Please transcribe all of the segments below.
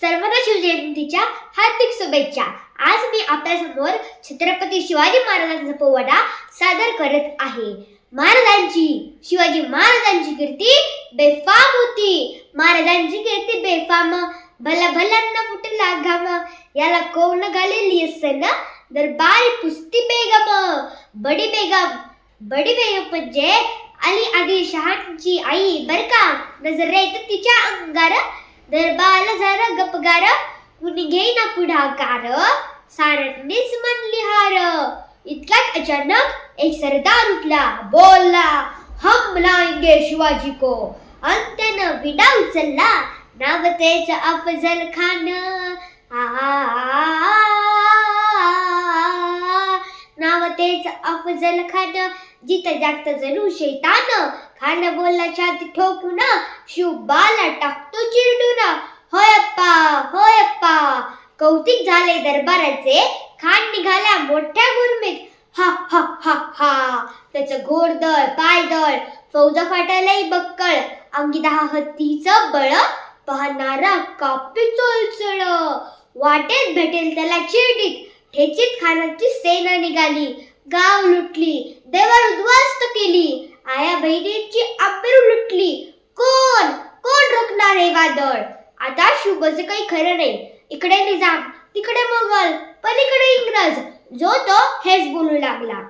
सर्वांना शिवजयंतीच्या हार्दिक शुभेच्छा। आज मी आपल्या समोर छत्रपती शिवाजी महाराजांचा पोवाडा सादर करत आहे। शिवाजी महाराजांची कीर्ती बेफाम होती। महाराजांची कीर्ती बेफाम, भला भल्यांना फुटला घाम। याला कोण घालेली असन दरबारी पुस्ती बेगम। बडी बेगम म्हणजे अली आदिल शहाची आई बर का। नजरेत तिच्या अंगार दरबारला जरा गपगार। कुणी घेईना पुढाकार, साऱ्यांनीच म्हणली हार। इतक्यात अचानक एक सरदार उठला, बोलला हम लाएंगे शिवाजी को। आणि त्यानं विडा उचलला, नाव तेच अफजल खान। नाव तेच अफजल खान, जिथं जागत जणू शैतान। खान बोलला छाती ठोकून, शिवबाला टाकतो चिरडून। होय अप्पा कौतिक झाले दरबाराचे। खान निघाला मोठ्या गुरमीत, हा हा हा हा। त्याचं घोडदळ पायदळ, फौजा फाटायलाही बक्कळ। अंगी 10 हत्तीचं बळ, पाहणारा कापी चळचळ। वाटेत भेटेल त्याला चिरडीत, ठेचीत खानाची सेना निघाली। गाव लुटली, देवार उद्ध्वस्त केली, आया बहिणींची आबरू लुटली। कोण रोखणार हे वादळ? आता शिवबाचं काही खरं नाही। इकडे निजाम, तिकडे मोगल, पलीकडे इंग्रज, जो तो हेच बोलू लागला।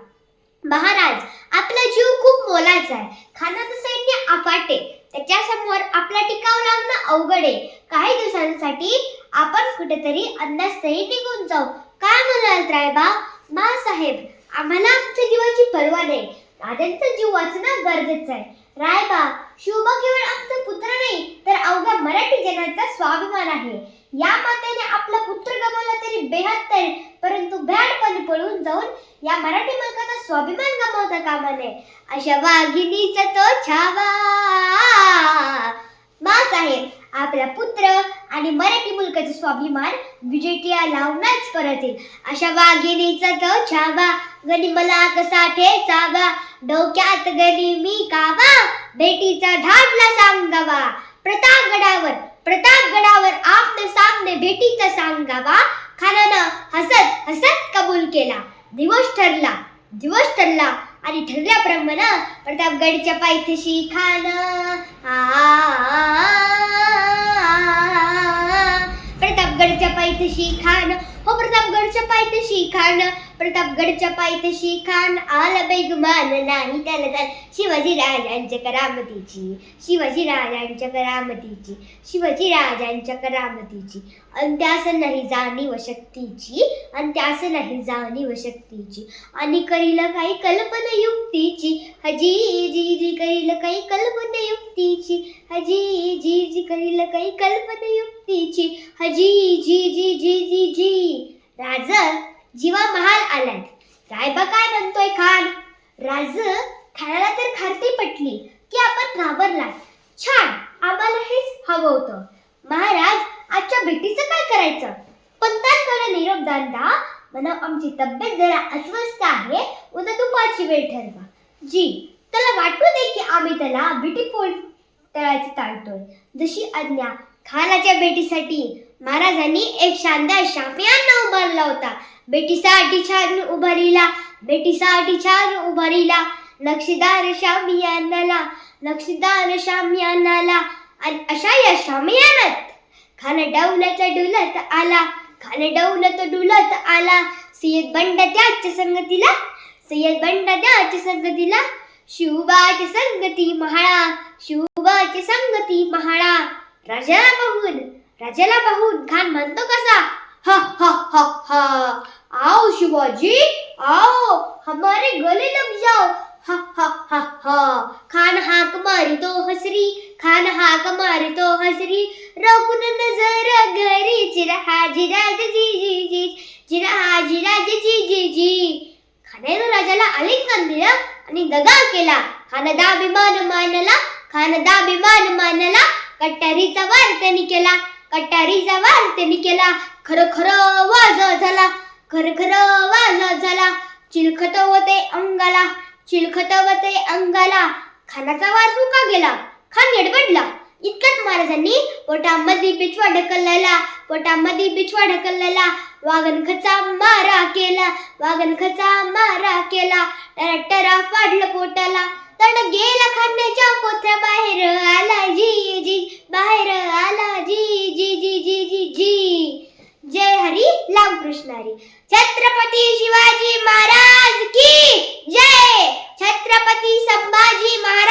महाराज, आपला जीव खूप मोलाचा आहे। खानाचं सैन्य अफाटे, त्याच्या समोर आपला टिकाव लागणं अवघड आहे। काही दिवसांसाठी आपण कुठेतरी अंदाजही निघून जाऊ। काय म्हणाल रायबा? साहेब, आम्हाला आमच्या जीवाची पर्वा नाही। राजांचा जीव वाचणं गरजेचं आहे। रायबा, शिवबा केवळ आमचा पुत्र नाही, तर अवघ्या मराठी जनाचा स्वाभिमान आहे। या मातेने आपला पुत्र गमावला तरी बेहत्तर, परंतु भ्याडपणे पळून जाऊन या मराठी मुलकाचा स्वाभिमान गमावता कामा नये। अशा वाघिणीचा तो छावा। साहेब, आपला पुत्र आणि मराठी मुलकाचा स्वाभिमान विजेटिया लावूनच परत येईल। अशा वाघिणीचा तो छावा, गणी मला कसा ठेचावा। डोक्यात गणी मी कावा, भेटीचा ढाडला सांगावा। प्रतापगडावर आपले सामने भेटीचा सांगावा। खानानं हसत कबूल केला। दिवस ठरला आणि ठरल्याप्रमाणे प्रतापगडच्या पायथ्याशी खान प्रतापगडच्या पायथ्याशी खान आला बेगुमान नाही त्याला जाण। शिवाजी राजांच्या करामतीची अंत्यास नाही जाणीव शक्तीची। आणि करील काही कल्पना युक्तीची, हजी जी करील काही कल्पना युक्तीची। राज, जीवा महाल आलाय। रायबा काय म्हणतोय खान? राज, खानाला तर खारती पटली की आपण घाबरला। छान, आम्हाला हेच हवं होतं। महाराज, आजच्या भेटीचं काय करायचं? पंतांकडे निरोप दांडा, म्हणा आमची तब्येत जरा अस्वस्थ आहे, उद्या दुपारची वेळ ठरवा। जी, त्याला वाटू दे की आम्ही त्याला भेटीपोळ तळायचं टाळतोय। जशी आज्ञा। खानाच्या भेटीसाठी महाराजांनी एक शानदार शामियाना उभारला होता। भेटीसाठी छान उभारीला नक्षीदार शामियानाला। आणि अशा या शामियानात खान डौलत डुलत आला। सय्यद बंडा त्याच्या संगतीला, शिवबाची संगती महाळा। राजाला पाहून खान म्हणतो कसा, हा हा हा हा। आओ शिवाजी, आओ हमारे गले लग जाओ, हा हा हा हा। खान हाक मारितो हसरी, रोकून नजर घरी चिरहाजी जी। खानानं राजाला आलिंगन दिलं आणि दगा केला। खान दाभिमान मानला, कट्यारीचा वार त्यांनी केला। खर वाज झाला, चिलखतवते अंगाला। खानाचा वार चुका गेला। खान गडबडला, इतकंच महाराजांनी पोटामध्ये पिछवा ढकललेला, पोटामध्ये पिछवा ढकललेला, वाघनखाचा मारा केला, वाघनखाचा मारा केला, टरा फाडलं पोटाला, तड गेला खाण्याच्या कोथ्या, बाहेर आला जी जी, बाहेर आला जी जी जी जी जी जी. जय हरी, रामकृष्ण हरी. छत्रपती शिवाजी महाराज की जय. छत्रपती संभाजी महाराज